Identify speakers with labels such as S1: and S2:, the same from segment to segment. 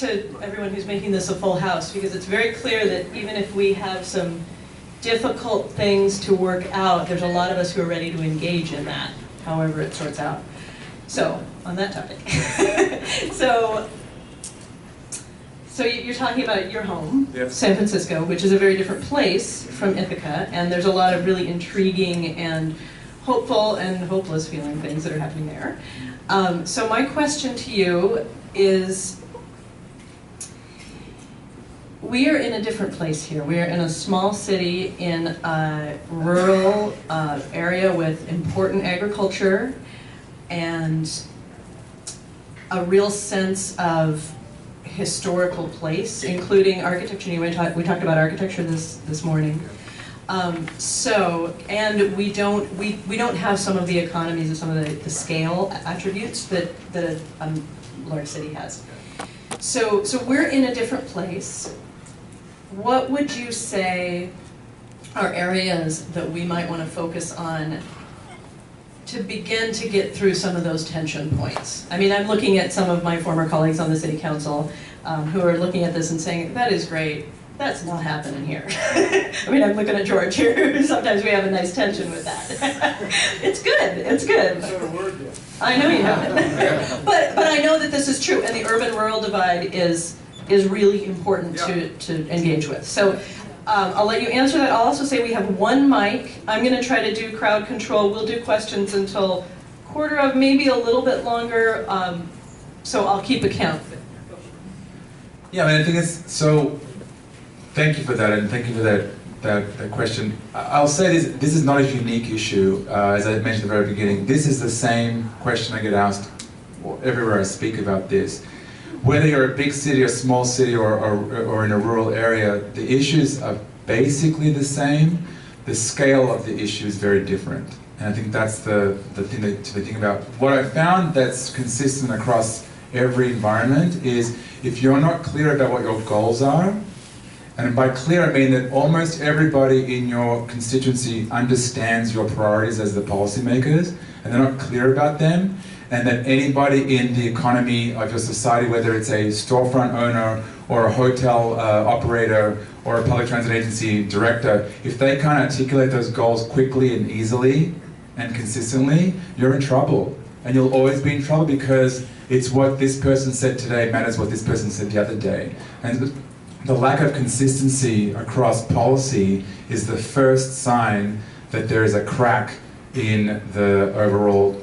S1: to everyone who's making this a full house, because it's very clear that even if we have some difficult things to work out, there's a lot of us who are ready to engage in that, however it sorts out. So, on that topic. So you're talking about your home, yes. San Francisco, which is a very different place from Ithaca, and there's a lot of really intriguing and hopeful and hopeless feeling things that are happening there. So my question to you is, we are in a different place here. We are in a small city in a rural area with important agriculture and a real sense of historical place, including architecture. We talked about architecture this morning. And we don't have some of the economies and some of the scale attributes that a large city has. So we're in a different place. What would you say are areas that we might want to focus on to begin to get through some of those tension points? I mean, I'm looking at some of my former colleagues on the city council who are looking at this and saying, that is great, that's not happening here. I mean, I'm looking at George here. Sometimes we have a nice tension with that. It's good, it's good. I know you haven't. But I know that this is true, and the urban-rural divide is really important to engage with. So I'll let you answer that. I'll also say we have one mic. I'm going to try to do crowd control. We'll do questions until quarter of, maybe a little bit longer, so I'll keep account.
S2: Yeah, I mean, I think it's so. Thank you for that, and thank you for that question. I'll say this is not a unique issue. As I mentioned at the very beginning, this is the same question I get asked everywhere I speak about this. Whether you're a big city, a small city, or in a rural area, the issues are basically the same. The scale of the issue is very different. And I think that's the thing to think about. What I found that's consistent across every environment is if you're not clear about what your goals are, and by clear I mean that almost everybody in your constituency understands your priorities as the policymakers, and they're not clear about them, and that anybody in the economy of your society, whether it's a storefront owner or a hotel operator or a public transit agency director, if they can't articulate those goals quickly and easily and consistently, you're in trouble. And you'll always be in trouble because it's what this person said today matters what this person said the other day. And the lack of consistency across policy is the first sign that there is a crack in the overall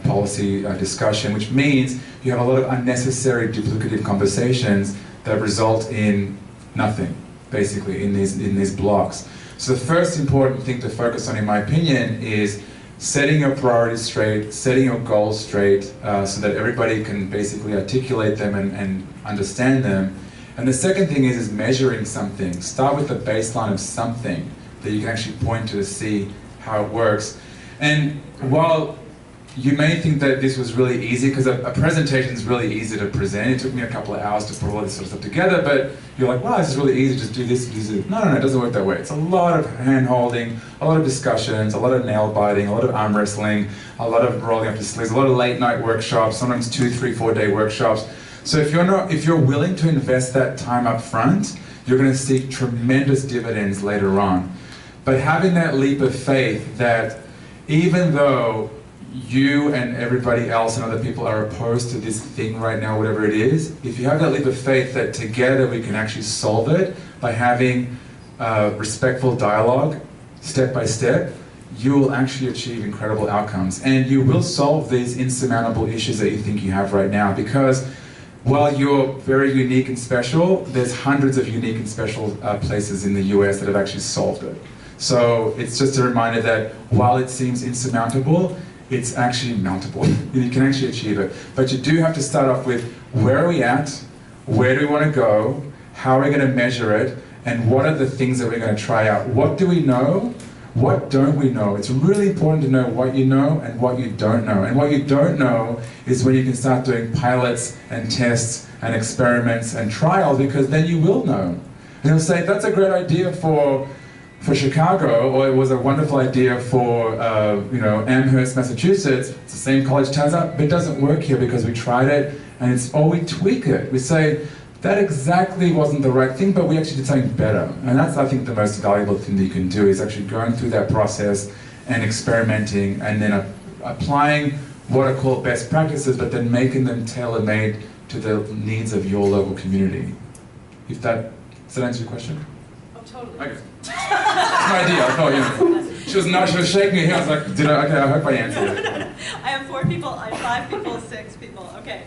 S2: policy discussion, which means you have a lot of unnecessary duplicative conversations that result in nothing, basically, in these blocks. So the first important thing to focus on, in my opinion, is setting your priorities straight, setting your goals straight, so that everybody can basically articulate them and understand them. And the second thing is measuring something. Start with the baseline of something that you can actually point to see how it works. And while you may think that this was really easy, because a presentation is really easy to present. It took me a couple of hours to put all this sort of stuff together, but you're like, wow, this is really easy, just do this, do this. No, it doesn't work that way. It's a lot of hand-holding, a lot of discussions, a lot of nail-biting, a lot of arm wrestling, a lot of rolling up your sleeves, a lot of late-night workshops, sometimes 2, 3, 4-day workshops. So if you're willing to invest that time up front, you're going to see tremendous dividends later on. But having that leap of faith that even though you and everybody else and other people are opposed to this thing right now, whatever it is, if you have that leap of faith that together we can actually solve it by having respectful dialogue, step by step, you will actually achieve incredible outcomes. And you will solve these insurmountable issues that you think you have right now, because while you're very unique and special, there's hundreds of unique and special places in the US that have actually solved it. So it's just a reminder that while it seems insurmountable, it's actually mountable. You can actually achieve it. But you do have to start off with, where are we at? Where do we want to go? How are we going to measure it? And what are the things that we're going to try out? What do we know? What don't we know? It's really important to know what you know and what you don't know. And what you don't know is when you can start doing pilots and tests and experiments and trials, because then you will know. And you'll say, that's a great idea for Chicago, or it was a wonderful idea for Amherst, Massachusetts. It's the same college, turns out, but it doesn't work here because we tried it, and we tweak it. We say, that exactly wasn't the right thing, but we actually did something better. And that's, I think, the most valuable thing that you can do, is actually going through that process and experimenting, and then applying what are called best practices, but then making them tailor-made to the needs of your local community. Does that answer your question?
S1: Oh, totally.
S2: Okay. That's my idea. I thought, she was shaking her head. I was like, okay, I hope I answered it.
S3: I have 4 people, I have 5 people, 6 people, okay.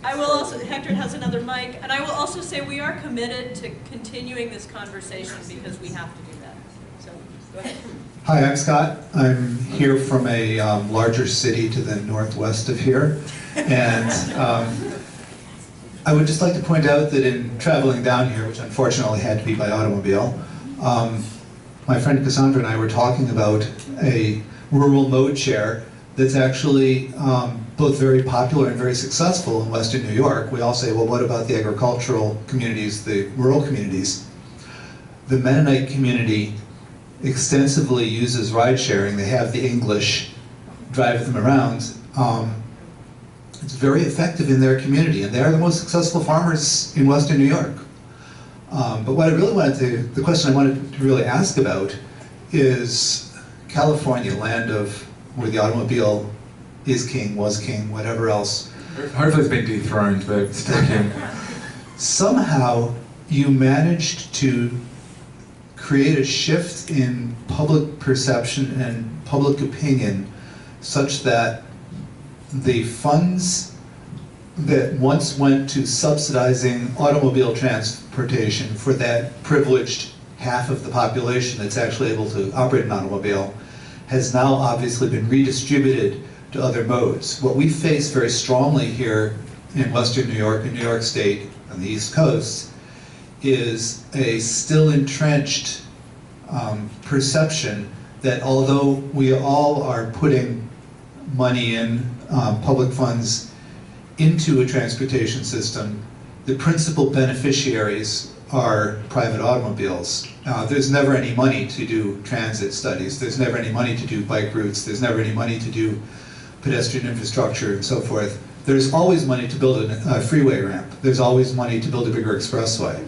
S3: I will also, Hector has another mic, and I will also say we are committed to continuing this conversation because we have to do that. So, go ahead.
S4: Hi, I'm Scott. I'm here from a larger city to the northwest of here. And I would just like to point out that in traveling down here, which unfortunately had to be by automobile, my friend Cassandra and I were talking about a rural mode share that's actually both very popular and very successful in Western New York. We all say, well, what about the agricultural communities, the rural communities? The Mennonite community extensively uses ride sharing. They have the English drive them around. It's very effective in their community, and they are the most successful farmers in Western New York. But what I really the question I wanted to really ask about is California, land of where the automobile is king, was king, whatever else.
S2: Hopefully it's been dethroned, but it's still king.
S4: Somehow you managed to create a shift in public perception and public opinion such that the funds that once went to subsidizing automobile transportation for that privileged half of the population that's actually able to operate an automobile has now obviously been redistributed to other modes. What we face very strongly here in Western New York and New York State on the East Coast is a still entrenched perception that although we all are putting money in, public funds into a transportation system, the principal beneficiaries are private automobiles. There's never any money to do transit studies, there's never any money to do bike routes, there's never any money to do pedestrian infrastructure and so forth. There's always money to build a freeway ramp, there's always money to build a bigger expressway.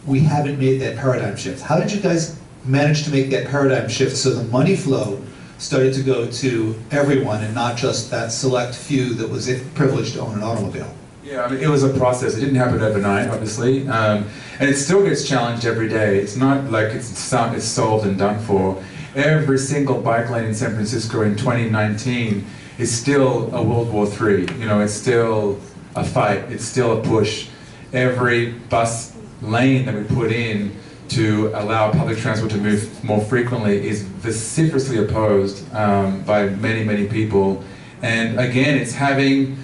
S4: We haven't made that paradigm shift. How did you guys manage to make that paradigm shift so the money flow started to go to everyone and not just that select few that was privileged to own an automobile?
S2: Yeah, I mean, it was a process. It didn't happen overnight, obviously, and it still gets challenged every day. It's not like it's solved and done for. Every single bike lane in San Francisco in 2019 is still a World War III. You know, it's still a fight. It's still a push. Every bus lane that we put in to allow public transport to move more frequently is vociferously opposed by many, many people. And again, it's having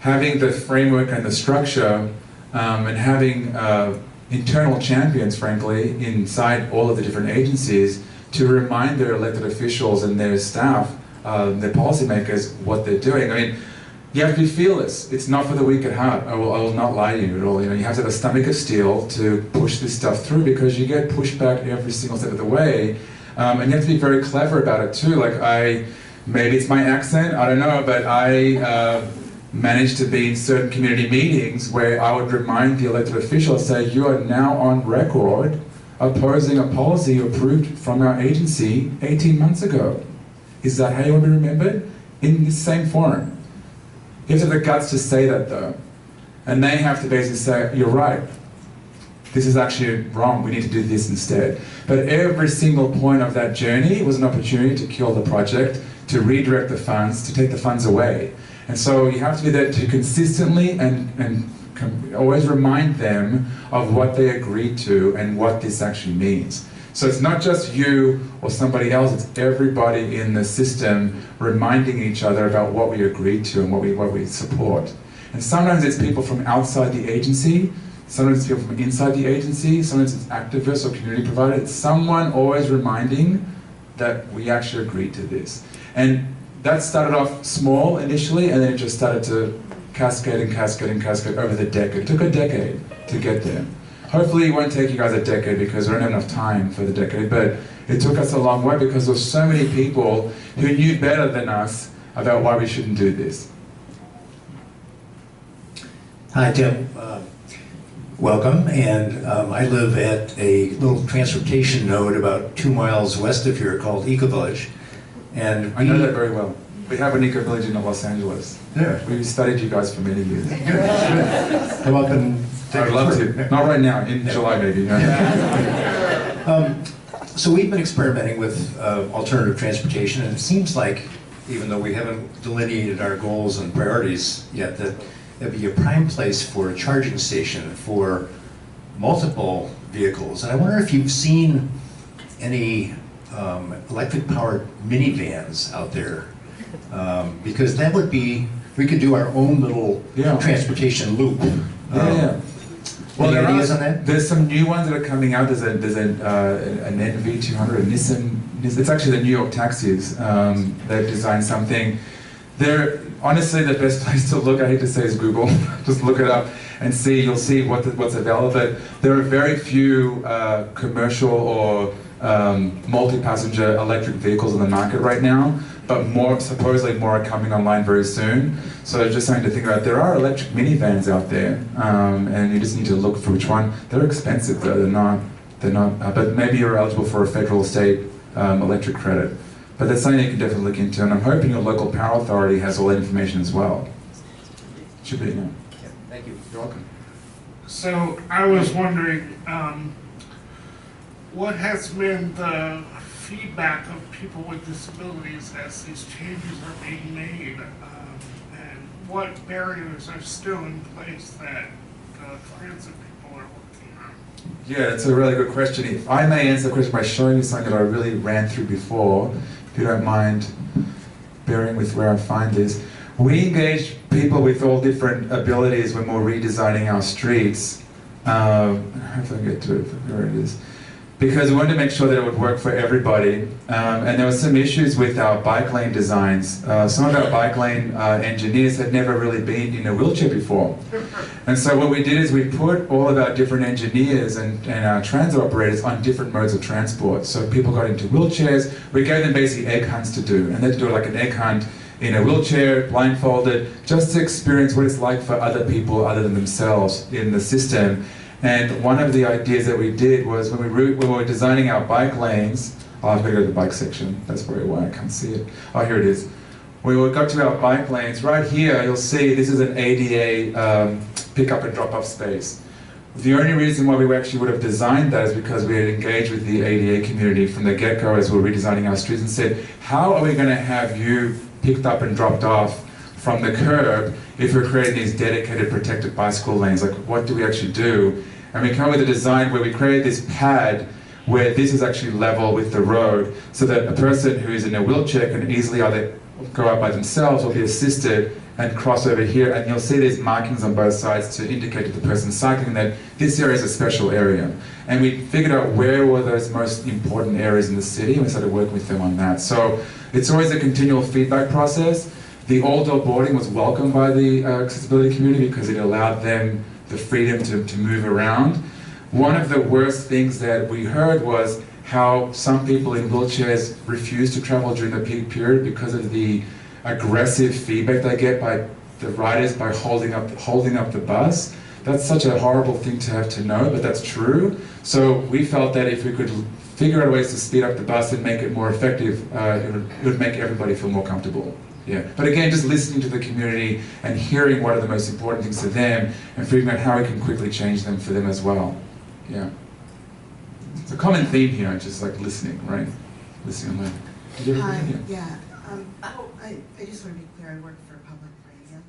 S2: the framework and the structure and having internal champions, frankly, inside all of the different agencies to remind their elected officials and their staff, their policymakers, what they're doing. I mean, you have to be fearless. It's not for the weak at heart. I will not lie to you at all. You know, you have to have a stomach of steel to push this stuff through because you get pushback every single step of the way. And you have to be very clever about it too. Like maybe it's my accent, I don't know, but I managed to be in certain community meetings where I would remind the elected officials, say, you are now on record opposing a policy approved from our agency 18 months ago. Is that how you want to be remembered? In the same forum. You have to have the guts to say that though. And they have to basically say, you're right. This is actually wrong, we need to do this instead. But every single point of that journey was an opportunity to kill the project, to redirect the funds, to take the funds away. And so you have to be there to consistently and always remind them of what they agreed to and what this actually means. So it's not just you or somebody else, it's everybody in the system reminding each other about what we agreed to and what we support. And sometimes it's people from outside the agency, sometimes it's people from inside the agency, sometimes it's activists or community providers. It's someone always reminding that we actually agreed to this. And that started off small initially, and then it just started to cascade and cascade and cascade over the decade. It took a decade to get there. Hopefully it won't take you guys a decade because we don't have enough time for the decade, but it took us a long way because there were so many people who knew better than us about why we shouldn't do this.
S5: Hi, Tim. welcome. And I live at a little transportation node about 2 miles west of here called Eco-Village. And
S2: I know that very well. We have an eco-village in Los Angeles.
S5: Yeah.
S2: We've studied you guys for many years.
S5: Come up and take
S2: I'd
S5: a
S2: love
S5: tour.
S2: to. Not right now, in July maybe.
S5: So we've been experimenting with alternative transportation, and it seems like, even though we haven't delineated our goals and priorities yet, that it'd be a prime place for a charging station for multiple vehicles. And I wonder if you've seen any electric-powered minivans out there, because that would be, we could do our own little transportation loop.
S2: Well,
S5: any ideas on that?
S2: There's some new ones that are coming out. There's an NV200, a Nissan. It's actually the New York taxis. They've designed something. They're honestly the best place to look. I hate to say is Google. Just look it up and see. You'll see what's available. But there are very few commercial or multi-passenger electric vehicles on the market right now. But supposedly more are coming online very soon. So just something to think about. There are electric minivans out there, and you just need to look for which one. They're expensive though. They're not. But maybe you're eligible for a federal, state electric credit. But that's something you can definitely look into. And I'm hoping your local power authority has all that information as well. Should be. Yeah.
S5: Thank you.
S2: You're welcome.
S6: So I was wondering, what has been the feedback of people with disabilities as these changes are being made, and what barriers are still in place that the transit people are working on?
S2: Yeah, that's a really good question. If I may answer the question by showing you something that I really ran through before, if you don't mind bearing with where I find this. We engage people with all different abilities when we're redesigning our streets. How do I get to it? Where it is? Because we wanted to make sure that it would work for everybody. And there were some issues with our bike lane designs. Some of our bike lane engineers had never really been in a wheelchair before. And so what we did is we put all of our different engineers and our transit operators on different modes of transport. So people got into wheelchairs. We gave them basically egg hunts to do. And they had to do like an egg hunt in a wheelchair, blindfolded, just to experience what it's like for other people other than themselves in the system. And one of the ideas that we did was when we were designing our bike lanes, I've got to go to the bike section, that's probably why I can't see it. Oh, here it is. When we got to our bike lanes, right here you'll see this is an ADA pick-up and drop-off space. The only reason why we actually would have designed that is because we had engaged with the ADA community from the get-go as we were redesigning our streets and said, how are we going to have you picked up and dropped off from the curb if we're creating these dedicated protected bicycle lanes? Like, what do we actually do? And we come up with a design where we create this pad where this is actually level with the road so that a person who is in a wheelchair can easily either go out by themselves or be assisted and cross over here. And you'll see these markings on both sides to indicate to the person cycling that this area is a special area. And we figured out where were those most important areas in the city and we started working with them on that. So it's always a continual feedback process. The all-door boarding was welcomed by the accessibility community because it allowed them the freedom to move around. One of the worst things that we heard was how some people in wheelchairs refuse to travel during the peak period because of the aggressive feedback they get by the riders by holding up the bus. That's such a horrible thing to have to know, but that's true. So we felt that if we could figure out ways to speed up the bus and make it more effective, it would make everybody feel more comfortable. Yeah, but again, just listening to the community and hearing what are the most important things to them and figuring out how we can quickly change them for them as well. Yeah. It's a common theme here, just like listening, right? Listening and learning.
S7: Hi, yeah. I just want to be clear, I work for public radio,